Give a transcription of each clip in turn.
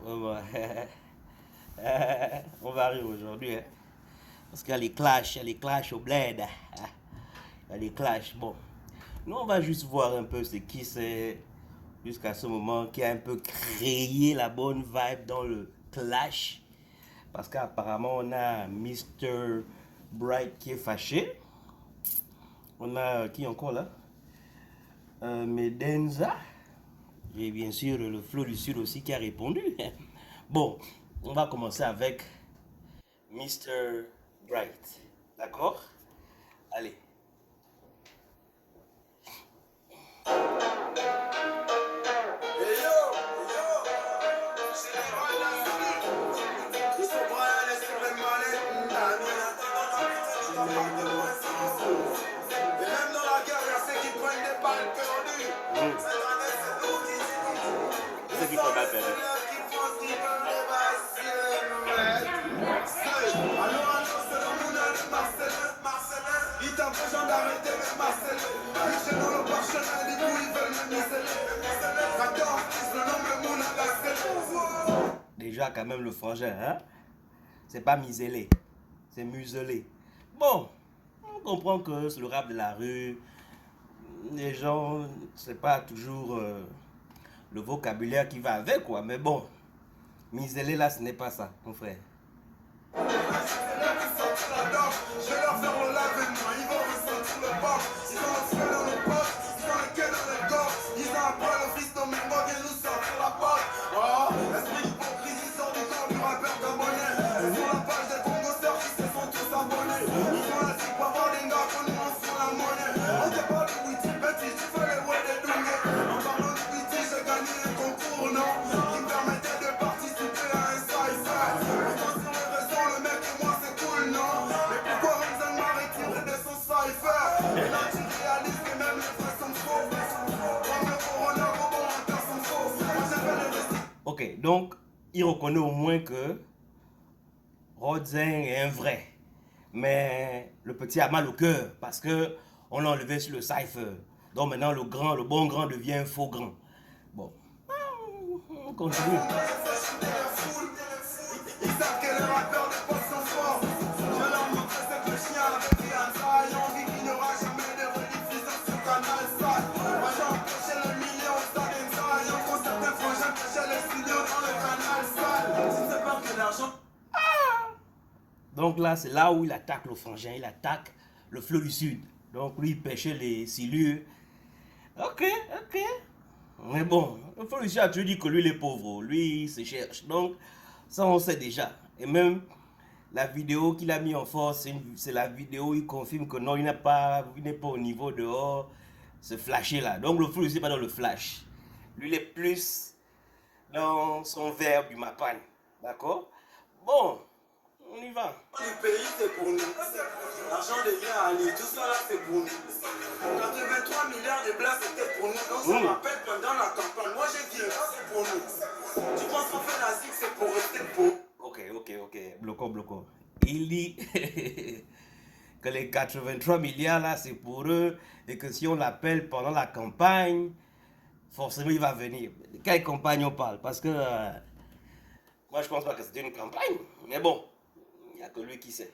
Ouais, ouais. On va rire aujourd'hui, hein. Parce qu'il y a il y a les clashs au bled. Il y a les clashs. Bon, nous on va juste voir un peu ce qui c'est jusqu'à ce moment qui a un peu créé la bonne vibe dans le clash. Parce qu'apparemment on a Mr. Bright qui est fâché. On a qui encore là? Medenza. Et bien sûr le Flow du Sud aussi qui a répondu. Bon, on va commencer avec Mr. Bright. D'accord? Allez. C'est qui qu'on appelle. Déjà quand même le frangin, hein? C'est pas miselé, c'est muselé. Bon, on comprend que c'est le rap de la rue. Les gens, c'est pas toujours le vocabulaire qui va avec, quoi. Mais bon, miselé là, ce n'est pas ça, mon frère. Je vais leur faire le lavement, ils vont ressentir le bord. Ils ont le feu dans le poste, ils ont le cœur dans le corps. Ils ont un poil au fils de mes mots, viens nous sortir la porte. Oh, esprit d'hypocrisie sort du corps du rappeur d'abonnés. Sur la page des congosseurs qui se sont tous abonnés. Ils ont la cible pour avoir des gars qu'on nous en fout la monnaie. On te parle de Witty, Betty, tu fais les ouais des douilles. En parlant de Witty, j'ai gagné un concours, non, qui me permettait de participer à un sci-fi. Pourtant sur les réseaux, le mec et moi c'est cool, non. Mais pourquoi Ramzan m'a retiré de son cypher? Et là tu réalises que même les vrais sont faux. Comme le corona, robot en terre sont faux. Moi j'ai fait les récits. Ok, donc il reconnaît au moins que Rodzeng est un vrai. Mais le petit a mal au cœur parce que on l'a enlevé sur le cypher. Donc maintenant le grand, le bon grand devient un faux grand. Bon, on continue. Ils savent que les rappeurs de pop sont forts. Je leur montre ce que le chien avec Rihanna. Et envie qu'il n'y aura jamais de rediffusion sur Canal Sat. Moi j'ai empêché le million au stade Enza. Et en concert des fois j'empêchais les studios dans le Canal Sat. Si c'est pas que l'argent. Donc là, c'est là où il attaque le frangin, il attaque le Flow du Sud. Donc lui, il pêchait les silures. Ok, ok. Mais bon, le Flow du Sud a toujours dit que lui, il est pauvre. Lui, il se cherche. Donc, ça, on sait déjà. Et même la vidéo qu'il a mis en force, c'est la vidéo où il confirme que non, il n'est pas au niveau dehors, ce flasher là. Donc le Flow du Sud n'est pas dans le flash. Lui, il est plus dans son verbe du Mapan. D'accord? Bon. On y va. Le pays, c'est pour nous. L'argent devient Ali. Tout ça là, c'est pour nous. 83 milliards de blagues, c'était pour nous. Donc ça m'appelle pendant la campagne. Moi, j'ai dit, ça, c'est pour nous. Tu penses qu'on fait la zig, c'est pour rester pauvre. Ok. Bloco. Il dit que les 83 milliards là, c'est pour eux. Et que si on l'appelle pendant la campagne, forcément, il va venir. De quelle campagne on parle? Parce que moi, je pense pas que c'était une campagne. Mais bon. Il n'y a que lui qui sait.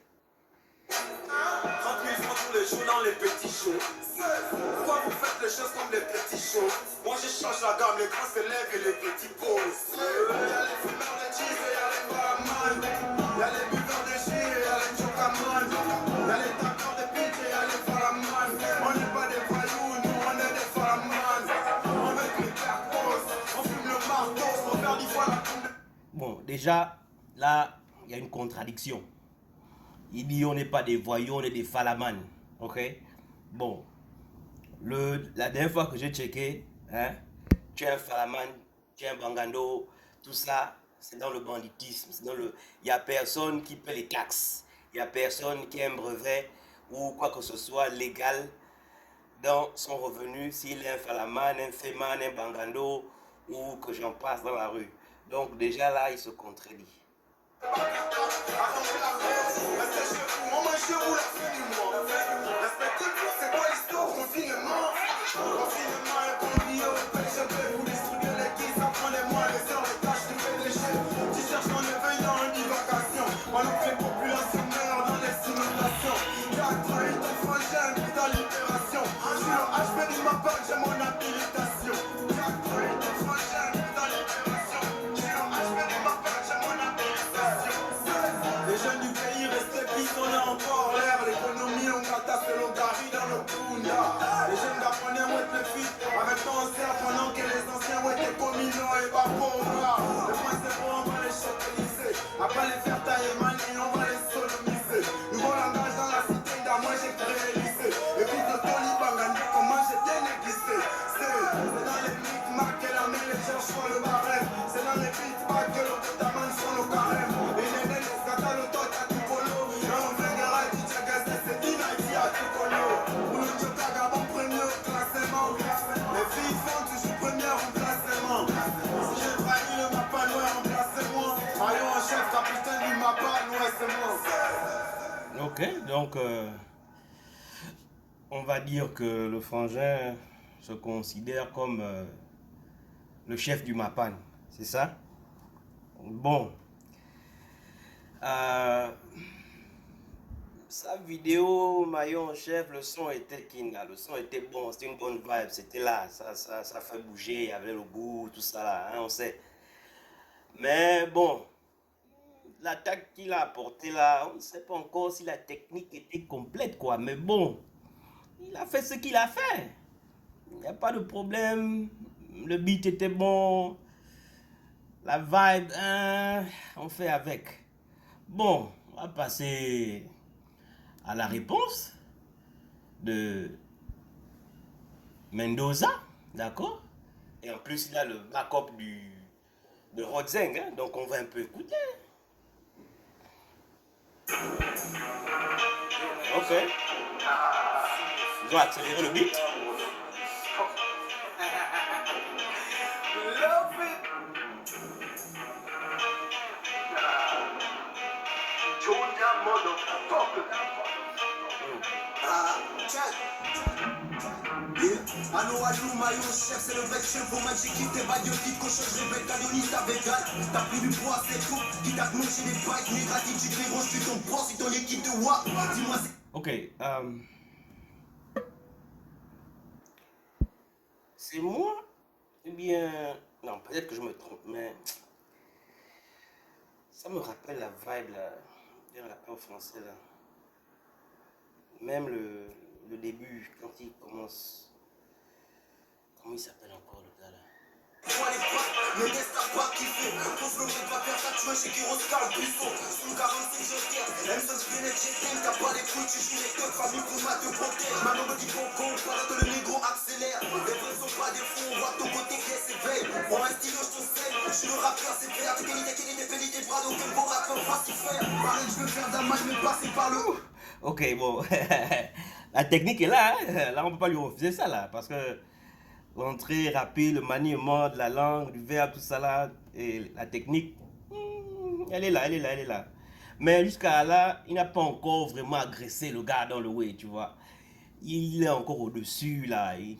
30 000 francs tous les jours dans les petits shows. Pourquoi vous faites les choses comme les petits shows? Moi je change la gamme, les grands s'élèvent et les petits posent. Il y a les fumeurs de cheese et il y a les baraman. Il y a les buveurs de jus et il y a les chocaman. Il y a les tapeurs de pitch et il y a les faraman. On n'est pas des voyous, nous on est des faraman. On veut que les pères posent, on fume le marteau, on fait 10 fois la tombe. Bon, déjà, là, il y a une contradiction. Il dit on n'est pas des voyous, on est des falamans. Ok? Bon. La dernière fois que j'ai checké, hein, tu es un falaman, tu es un bangando, tout ça, c'est dans le banditisme. Il n'y a personne qui paie les taxes. Il n'y a personne qui a un brevet ou quoi que ce soit légal dans son revenu s'il est un falaman, un féman, un bangando ou que j'en passe dans la rue. Donc déjà là, il se contredit. pas pour moi. Les moins zéro, on va les chocaliser. Après les faire tailler manie, on va les sodomiser. Nouveau langage dans la cité, dans moi j'ai créé le lycée. Et puis de Toliban, comment j'étais négligé. C'est dans les micmacs que la mêle les cherche pour le barème. C'est dans les beatbacks que le taman sur le carême. Et les nègres, quand le tot à tout colo. Et on fait guerre à Tchagassé, c'est Dinaïti à tout colo. Ou le Djokaga, bon premier au classement. Les filles font toujours première en classement. Si j'ai trahi le mappa noir, remplacez-moi. Maillot en chef, capitaine du mappa noir, c'est moi. Ok, donc on va dire que le frangin se considère comme le chef du Mapan, c'est ça? Bon, euh, sa vidéo maillot en chef, le son était king, là. Le son était bon, c'était une bonne vibe, c'était là, ça fait bouger, il y avait le goût, tout ça là, hein, on sait. Mais bon, l'attaque qu'il a apportée là, on ne sait pas encore si la technique était complète quoi, mais bon, il a fait ce qu'il a fait. Il n'y a pas de problème, le beat était bon, la vibe, hein, on fait avec. Bon, on va passer à la réponse de Mendoza, d'accord? Et en plus, il a le backup de Rodzeng, hein, donc on va un peu écouter. Ok. Ils ont accéléré le beat. Allô, allô, maillot chef, c'est le bec chef, pour match qui t'es baguette, qui coche, je répète, Adonis, ta vegan, t'as pris du poids, c'est tout, qui t'a mangé des bikes, négatifs, tu te gros, tu ton poids, si ton équipe te voit, dis-moi c'est... Ok, c'est moi? Eh bien, non, peut-être que je me trompe, mais ça me rappelle la vibe, là, dire la paix au français, là. Même le début, quand il commence. Comment il s'appelle encore le gars là? Le test n'a pas kiffé, pose le mec va faire ça, tu vois, chez qui Roscar le buisson, sous le 45 je tire, même seul spinette, j'ai t'as pas les couilles, tu joues les deux, famille pour ma te protège, maman me dit bon con, pendant que le négro accélère, les vrais sont pas des fous, on voit ton côté qui s'éveille, pour un stylo, je te scène, je suis le rappeur, c'est vert, qualité, pénité, bras, donc un bon rappeur, facile faire, pareil, je veux faire d'un mal, mais passer par le haut. Ok, bon, la technique est là, hein? Là on peut pas lui refuser ça là, parce que l'entrée rapide, le maniement de la langue, du verbe, tout ça là, et la technique, elle est là, elle est là, elle est là. Mais jusqu'à là, il n'a pas encore vraiment agressé le gars dans le way, tu vois. Il est encore au-dessus là. Il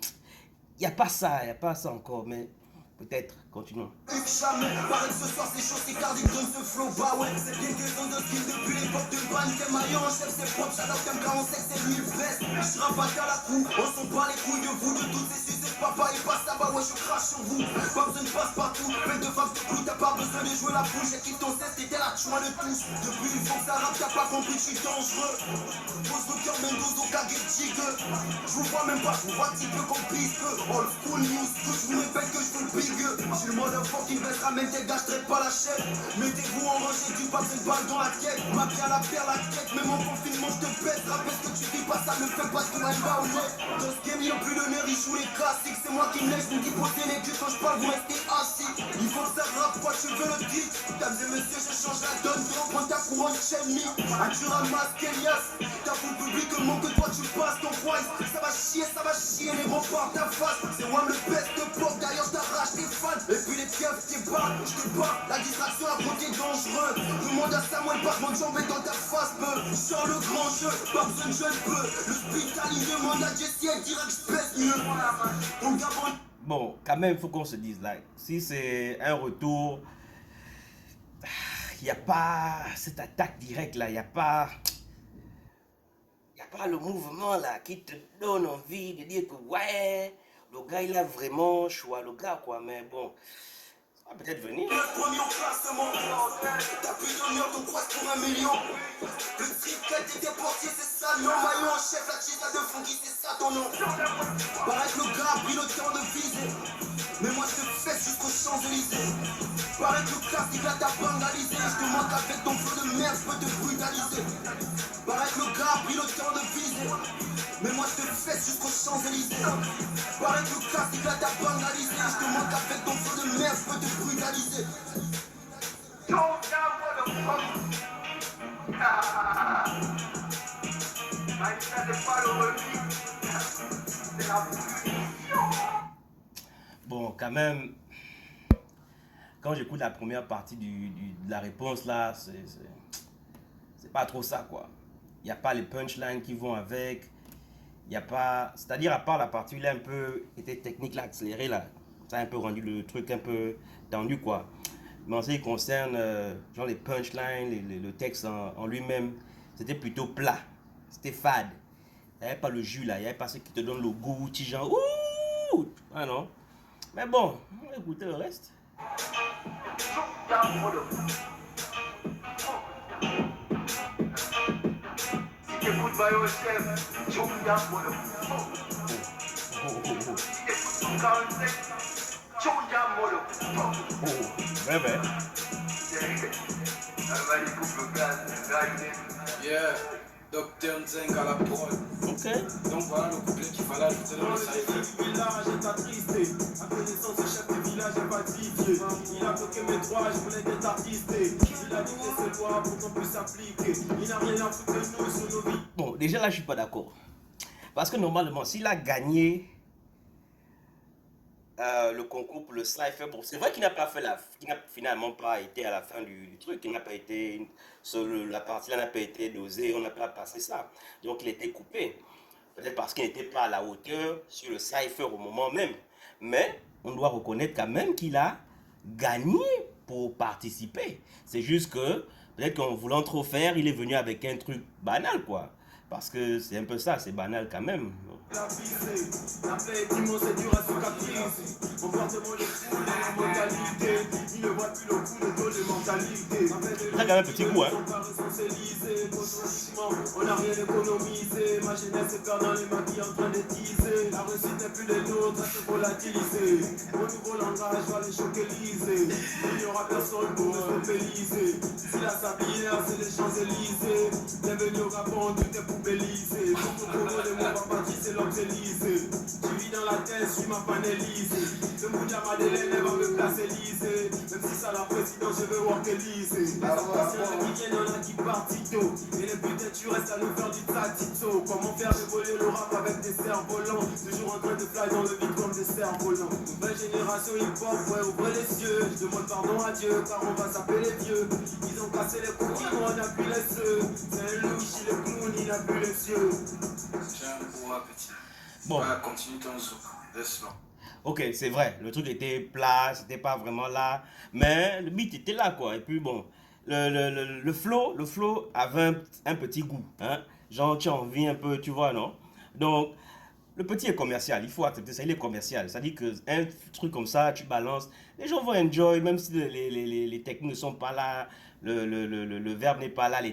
n'y a pas ça, il n'y a pas ça encore, mais peut-être, continuons. Jamais, pareil ce soir c'est chaud, c'est cardiaque dans ce flow, bah ouais, c'est bien que dans de skill depuis l'époque de Ban, t'es maillot en chef, c'est propre, ça comme quand on sait que c'est lui le veste, je rabatte à la cour, on s'en bat les couilles de vous, de toutes ces sucettes, papa et passe là-bas, ouais je crache sur vous, pas besoin de passe partout, peine de femmes de clou, t'as pas besoin de jouer la bouche, j'ai quitté ton cesse, t'étais là, tu vois le tous, depuis il faut que ça rappe, t'as pas compris, je suis dangereux, pose le cœur, Mendoza, Kage, Tigre, je vous vois même pas, je vous vois un petit peu comme piste, old school news, que je vous répète que je veux le big, je suis le motherfucking best, ramène tes gars, je traite pas la chaîne. Mettez-vous en rangée, tu passes une balle dans la tête. Ma vie à la pierre, la tête, même en confinement, je te pète. Rappelle que tu dis pas ça, ne fais pas ce qu'on arrive à honnête. Dans ce game, y'a plus de nerfs, il joue les classiques. C'est moi qui me laisse, vous qui posez les culs quand je parle, vous restez assis. Il faut que ça rappe, quoi, tu veux le dit. Mesdames et messieurs, je change la donne, tu reprends ta couronne, Chelmy. Un tu ramasses, Kelias. T'as pour le public que mon que toi tu passes ton poids. Ça va chier, les remparts, ta face. C'est moi le best de pop, d'ailleurs, je t'arrache tes fans. Et puis les keufs, t'es pas, je te bats. La distraction à côté dangereux. Demande à Samuel, pas mon jambes dans ta face, peu. Sors le grand jeu, pas besoin de jeune peu. Le spital, il demande à Jessie, elle dira que je pèse mieux. Donc d'abord. Bon, quand même, il faut qu'on se dise là, si c'est un retour, il n'y a pas cette attaque directe là, il n'y a pas. Il n'y a pas le mouvement là qui te donne envie de dire que ouais, le gars il a vraiment choix, le gars quoi, mais bon, va peut-être venir. Le premier au classement. T'as plus d'honneur, ton croise pour 1 million. Le triplette et tes portiers, c'est ça, non. Maillot en chef, la chisa de funky, c'est ça ton nom. Paraît que le gars a pris le temps de viser. Mais moi je te fesse jusqu'aux Champs-Élysées. Paraît que le classique là t'a banalisé. Je te manque avec ton feu de merde, je peux te brutaliser. Paraît que le gars a pris le temps de viser. Mais moi je te fesse jusqu'aux Champs-Élysées. Paraît que le classique là t'a banalisé. Je te manque avec ton feu de merde, je peux te brutaliser. Bon, quand même, quand j'écoute la première partie de la réponse là, c'est pas trop ça quoi. Il n'y a pas les punchlines qui vont avec. Il n'y a pas. C'est-à-dire, à part la partie où il a un peu été technique là, accéléré là, ça a un peu rendu le truc un peu tendu quoi. Mais en ce qui concerne genre les punchlines, le texte en lui-même, c'était plutôt plat. C'était fade. Il n'y avait pas le jus là, il n'y avait pas ce qui te donne le goût, petit genre ouh. Ah non. Mais bon, on va écouter le reste. Ouais. Yeah, Dr. Nzeng à la prod. Ok. Donc voilà le couplet qu'il fallait ajouter dans le cypher. Le village est attristé, à connaissance du chef du village est pacifié. Il a bloqué mes droits, je voulais d'être artisté. Il a dit que c'est loi pour qu'on puisse s'appliquer. Il n'a rien à foutre de nous sur nos vies. Bon, déjà là, je suis pas d'accord. Parce que normalement, s'il a gagné le concours pour le Cypher, bon, c'est vrai qu'il n'a pas fait qu'il n'a finalement pas été à la fin du truc, il n'a pas été, la partie là n'a pas été dosée, on n'a pas passé ça. Donc il était coupé. Peut-être parce qu'il n'était pas à la hauteur sur le Cypher au moment même. Mais on doit reconnaître quand même qu'il a gagné pour participer. C'est juste que peut-être qu'en voulant trop faire, il est venu avec un truc banal quoi. Parce que c'est un peu ça, c'est banal quand même. La paix est immense et dure à se caprice. Comportement de foule et la mentalité. Il ne voit plus le coup de dos de mentalité. Ça a quand même un petit goût, hein. On n'a rien économisé. Ma jeunesse est perdant les maquilles en train de teaser. La réussite n'est plus des nôtres, elle se volatiliser. Au nouveau langage va les choqueliser. Il n'y aura personne pour me péliser. Si la sablière, c'est les Champs-Élysées. Bienvenue au Gabon, tout est poubellisé. Pour les mots, papa, c'est l'Élysée. Tu vis dans la tête, je suis ma panélisée. Le Moudia Madeleine, elle va me placer Élysée. Même si ça la présidence, je veux voir Élysée. Les anciens qui viennent, y'en a qui partent tôt. Et les putains, tu restes à nous faire du tatito. Comment faire évoluer le rap avec des cerfs-volants. Toujours en train de fly dans le vide comme des cerfs-volants. Nouvelle génération hip-hop, ouais, ouvrez les yeux. Je demande pardon à Dieu, car on va s'appeler les vieux. Ils ont cassé les cookies, nous on a plus les yeux. C'est un louche, il est clown, il n'a plus les yeux. J'ai un gros appétit. Bon. Voilà, continue ton zouk. Laisse-moi. Ok, c'est vrai, le truc était plat, c'était pas vraiment là, mais le beat était là quoi. Et puis bon, le flow avait un petit goût, hein. Genre tu as envie un peu, tu vois, non? Donc, le petit est commercial, il faut accepter ça, il est commercial. Ça dit que un truc comme ça, tu balances, les gens vont enjoy, même si les techniques ne sont pas là, le verbe n'est pas là, le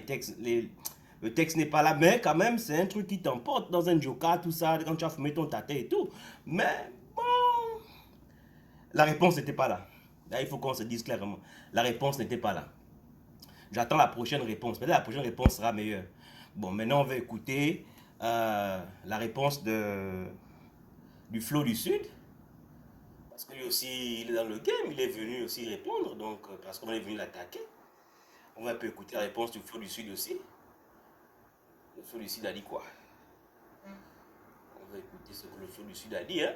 texte n'est pas là, mais quand même, c'est un truc qui t'emporte dans un joker, tout ça, quand tu as fumé ton tâté et tout. Mais bon, la réponse n'était pas là. Là, il faut qu'on se dise clairement. La réponse n'était pas là. J'attends la prochaine réponse. Peut-être la prochaine réponse sera meilleure. Bon, maintenant, on va écouter la réponse du Flow du Sud. Parce que lui aussi, il est dans le game. Il est venu aussi répondre. Donc, parce qu'on est venu l'attaquer. On va un peu écouter la réponse du Flow du Sud aussi. Le Flow du Sud a dit quoi? On va écouter ce que le Flow du Sud a dit, hein.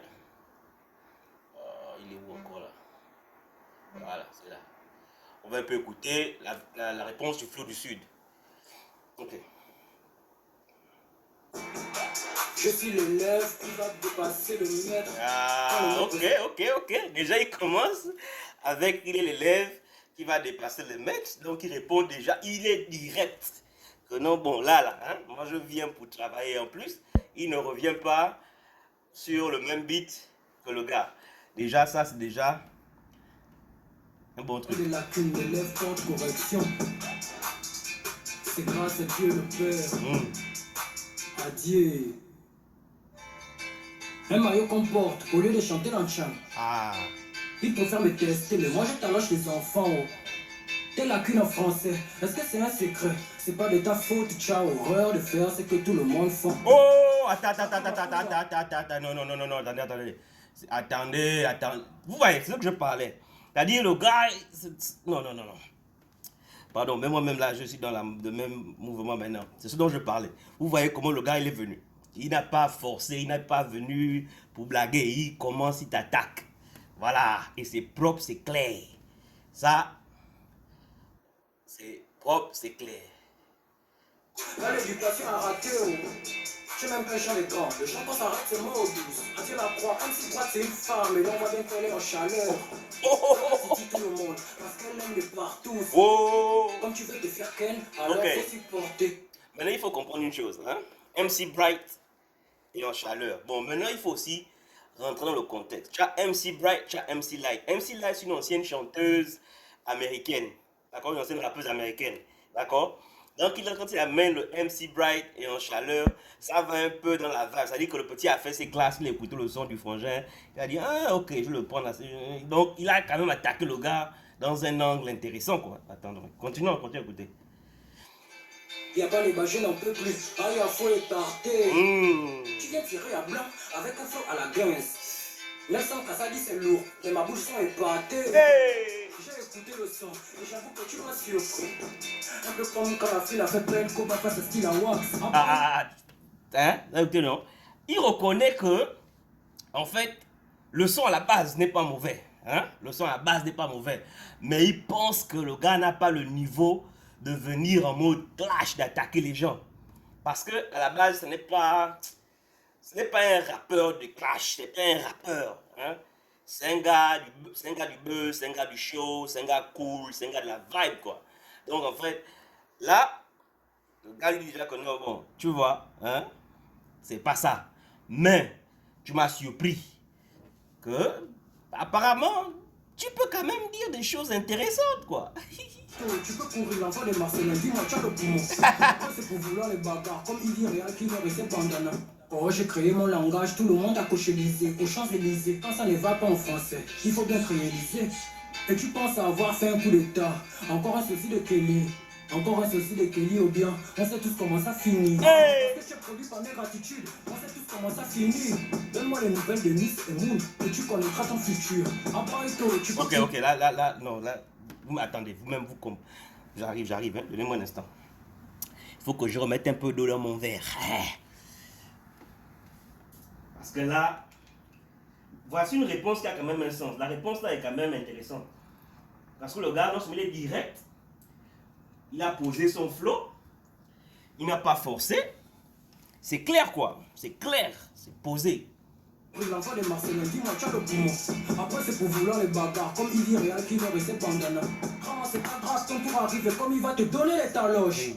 Il est où encore là? Voilà, c'est là. On va un peu écouter la réponse du Flow du Sud. Ok. Je suis l'élève qui va dépasser le maître. Ah, ok. Déjà, il commence avec il est l'élève qui va dépasser le maître. Donc, il répond déjà, il est direct. Que non, bon, là, hein, moi je viens pour travailler en plus. Il ne revient pas sur le même beat que le gars. Déjà, ça, c'est déjà Un bon truc. Des lacunes, l'élève contre correction. C'est grâce à Dieu le Père. Adieu. Un maillot qu'on porte, au lieu de chanter dans le chant. Ah. Il préfère me tester, mais moi je t'allonge les enfants. Oh. Tes lacunes en français, est-ce que c'est un secret? C'est pas de ta faute, tu as horreur de faire ce que tout le monde fait. Oh, attends, non, attendez. Attendez. Vous voyez, c'est ce que je parlais. C'est-à-dire, le gars, non. Pardon, mais moi-même là, je suis dans le même mouvement maintenant. C'est ce dont je parlais. Vous voyez comment le gars, il est venu. Il n'a pas forcé, il n'est pas venu pour blaguer. Il commence, il t'attaque. Voilà, et c'est propre, c'est clair. Ça, c'est propre, c'est clair. Là, l'éducation a raté. Oh. Je sais même pas un chant d'écran. Le chant quand ça rate, c'est mort douce. À Dieu la croix, même si droite c'est une femme, et là on va bien qu'elle est en chaleur. Elle dit tout le monde, parce qu'elle aime les partout. Oh. Comme tu veux te faire ken, alors Ok. faut supporter. Maintenant, il faut comprendre une chose. Hein? MC Bright est en chaleur. Bon, maintenant, il faut aussi rentrer dans le contexte. Tu as MC Bright, tu as MC Light. MC Light, c'est une ancienne chanteuse américaine. D'accord? Une ancienne rappeuse américaine. D'accord? Donc, quand il amène le MC Bright et en chaleur, ça va un peu dans la vibe. C'est-à-dire que le petit a fait ses classes, il a écouté le son du frangin. Il a dit, ah, ok, je vais le prendre. Donc, il a quand même attaqué le gars dans un angle intéressant, quoi. Attends, continue à écouter. Y'a pas les bâchés n'en peut plus. Ah, y'a faut écarter. Tu viens tirer à blanc avec un flow à la guince. Même sans qu'à ça dit c'est lourd, mais ma bouche sont épatées. Hey! J'ai écouté le son et j'avoue que tu m'as surpris. Un peu comme quand la fille a fait plein de copains face à style à wax. Hein? Écoutez, non. Il reconnaît que, en fait, le son à la base n'est pas mauvais. Hein? Le son à la base n'est pas mauvais. Mais il pense que le gars n'a pas le niveau de venir en mode clash, d'attaquer les gens. Parce que à la base, ce n'est pas un rappeur de clash, c'est pas un rappeur. Hein? C'est un gars du buzz, c'est un gars du show, c'est un gars cool, c'est un gars de la vibe, quoi. Donc, en fait, là, le gars lui dit déjà que non, bon, tu vois, hein, c'est pas ça. Mais, tu m'as surpris que, apparemment, tu peux quand même dire des choses intéressantes, quoi. Tu peux courir l'enfant des Marseillais, dis-moi, tu as le poumon. C'est pour vouloir les bagarres, comme il dit Réal qui va rester bandana. Oh, j'ai créé mon langage, tout le monde a coché l'Élysée, aux Champs-Élysées. Quand ça ne va pas en français, il faut bien réaliser. Et tu penses avoir fait un coup d'état, encore un souci de Kelly. Encore un souci de Kelly ou bien, on sait tous comment ça finit. Hey! Parce que tu es produit par mes gratitudes, on sait tous comment ça finit. Donne-moi les nouvelles de Nice et Moon, et tu connaîtras ton futur. Après tout, tu peux... Ok, là, non, là, vous m'attendez, vous-même, j'arrive, hein, donnez-moi un instant. Il faut que je remette un peu d'eau dans mon verre. Parce que là, voici une réponse qui a quand même un sens. La réponse là est quand même intéressante. Parce que le gars, non seulement il est direct, il a posé son flow, il n'a pas forcé. C'est clair, quoi. C'est clair, c'est posé. L'enfant des Marseillais, dis-moi, tu as le poumon. Après, c'est pour vouloir les bagarres, comme il dit Réal qui va rester bandana. Ah, c'est pas grave, ton tour arrive, comme il va te donner les taloches.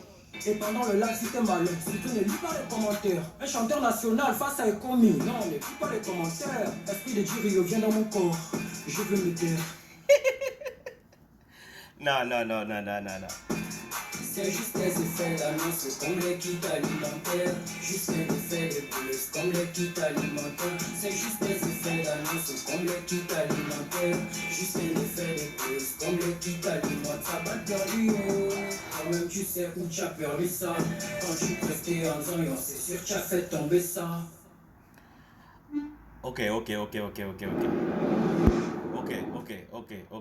Et pendant le live, si t'es malin, si tu ne lis pas les commentaires, un chanteur national face à Ekomi, non, ne lis pas les commentaires. Esprit de Dieu revient dans mon corps, je veux me taire. Non. C'est juste des effets d'annonce comme les kits alimentaires. Juste des effets de plus comme les kits alimentaires. C'est juste des effets d'annonce comme les kits alimentaires. Juste des effets de plus comme les kits alimentaires. Ça va te perdu, oh. Quand même tu sais où tu as perdu ça. Quand tu prestais en zone, c'est sûr que tu as fait tomber ça. Ok.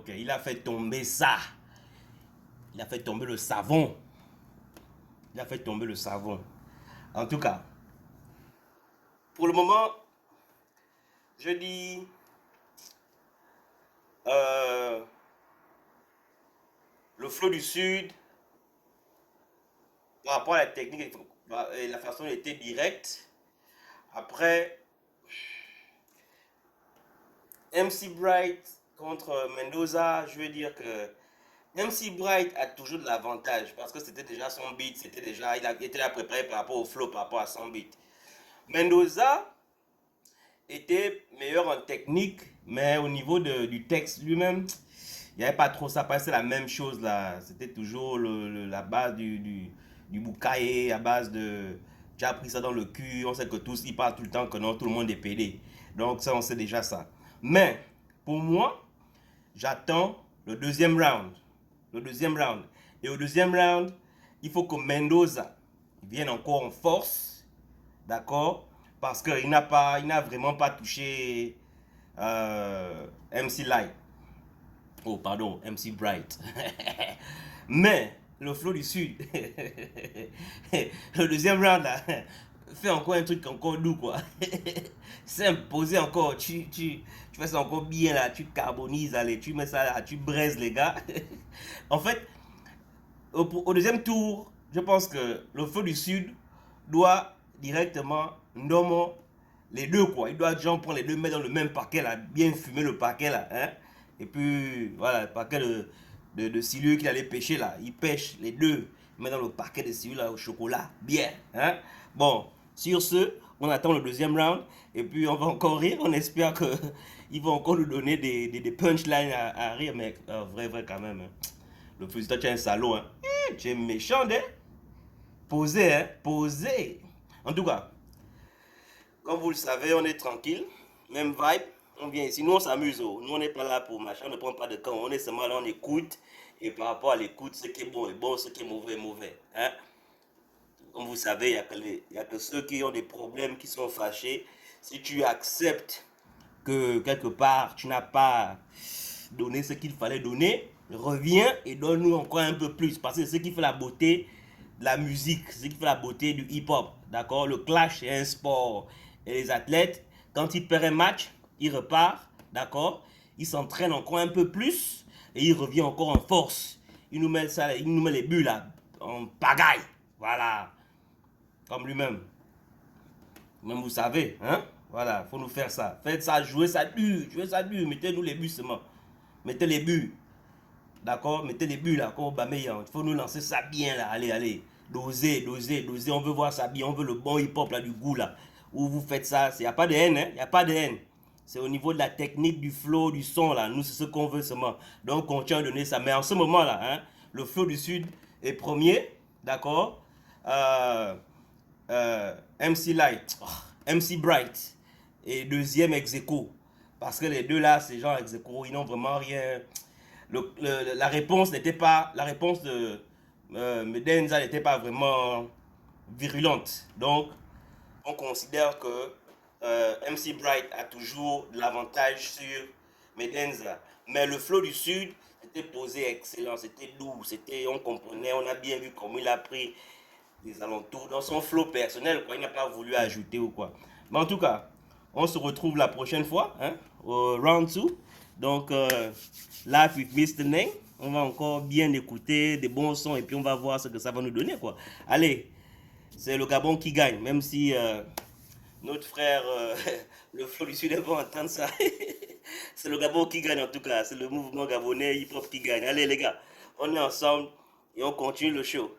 Il a fait tomber ça. Il a fait tomber le savon. En tout cas, pour le moment, je dis le flow du Sud, par rapport à la technique et la façon dont il était direct. Après, MC Bright contre Mendoza, je veux dire que MC Bright a toujours de l'avantage parce que c'était déjà son beat, il était là préparé par rapport au flow, par rapport à son beat. Mendoza était meilleur en technique, mais au niveau du texte lui-même, Il n'y avait pas trop ça, parce que c'est la même chose là. C'était toujours la base du bukaye, à base de. Tu as pris ça dans le cul, on sait que tous, ils parlent tout le temps que non, tout le monde est pédé. Donc ça, on sait déjà ça. Mais, pour moi, j'attends le deuxième round. Le deuxième round. Et au deuxième round, il faut que Mendoza vienne encore en force. D'accord? Parce qu'il n'a vraiment pas touché MC Light. Oh, pardon, MC Bright. Mais le flow du Sud, le deuxième round là, fait encore un truc encore doux quoi. C'est imposé encore. Tu fais ça encore bien là, tu carbonises, allez, tu mets ça là, tu braises les gars. En fait, au deuxième tour, je pense que le flow du Sud doit directement nommer les deux quoi. Il doit genre prendre les deux, mettre dans le même paquet là, bien fumer le paquet là, hein. Et puis voilà, le paquet de silure qu'il allait pêcher là, il pêche les deux, il met dans le paquet de silure là au chocolat, bien, hein. Bon, sur ce, on attend le deuxième round et puis on va encore rire, on espère que il va encore nous donner des punchlines à rire, mais vrai quand même. Hein. Le président, tu es un salaud, hein. Tu es méchant, hein. Posé, hein, posé. En tout cas, comme vous le savez, on est tranquille, même vibe. On vient ici, nous on s'amuse, nous on n'est pas là pour machin, on ne prend pas de camp, on est seulement là, on écoute, et par rapport à l'écoute, ce qui est bon est bon, ce qui est mauvais est mauvais. Hein? Comme vous savez, il n'y a que ceux qui ont des problèmes, qui sont fâchés. Si tu acceptes que quelque part tu n'as pas donné ce qu'il fallait donner, reviens et donne-nous encore un peu plus, parce que c'est ce qui fait la beauté de la musique, c'est ce qui fait la beauté du hip-hop, d'accord? Le clash est un sport, et les athlètes, quand ils perdent un match, il repart, d'accord? Il s'entraîne encore un peu plus et il revient encore en force. Il nous met les buts là, en pagaille. Voilà. Comme lui-même. Même vous savez, hein? Voilà, faut nous faire ça. Faites ça, jouez ça dur, mettez-nous les buts seulement. Mettez les buts. D'accord? Mettez les buts là, comme Aubameyang. Il faut nous lancer ça bien là. Allez. Dosez. On veut voir ça bien. On veut le bon hip-hop là, du goût là. Où vous faites ça. Il n'y a pas de haine, hein? Il n'y a pas de haine. C'est au niveau de la technique, du flow, du son là. Nous, c'est ce qu'on veut seulement. Donc, on tient à donner ça. Mais en ce moment là, hein, le flow du Sud est premier. D'accord? MC Light, MC Bright et deuxième ex-aequo. Parce que les deux là, ces gens ex-aequo, ils n'ont vraiment rien. La réponse n'était pas. La réponse de Medenza n'était pas vraiment virulente. Donc, on considère que MC Bright a toujours l'avantage sur Medenza. Mais le flow du Sud était posé excellent, c'était doux, on comprenait, on a bien vu comment il a pris les alentours dans son flow personnel, quoi. Il n'a pas voulu ajouter ou quoi. Mais en tout cas, on se retrouve la prochaine fois, hein, au round 2. Donc, Live with Mr. Name. On va encore bien écouter des bons sons et puis on va voir ce que ça va nous donner, quoi. Allez, c'est le Gabon qui gagne, même si notre frère, le flow du Sud, va entendre ça. C'est le Gabon qui gagne en tout cas, c'est le mouvement gabonais hip-hop qui gagne. Allez les gars, on est ensemble et on continue le show.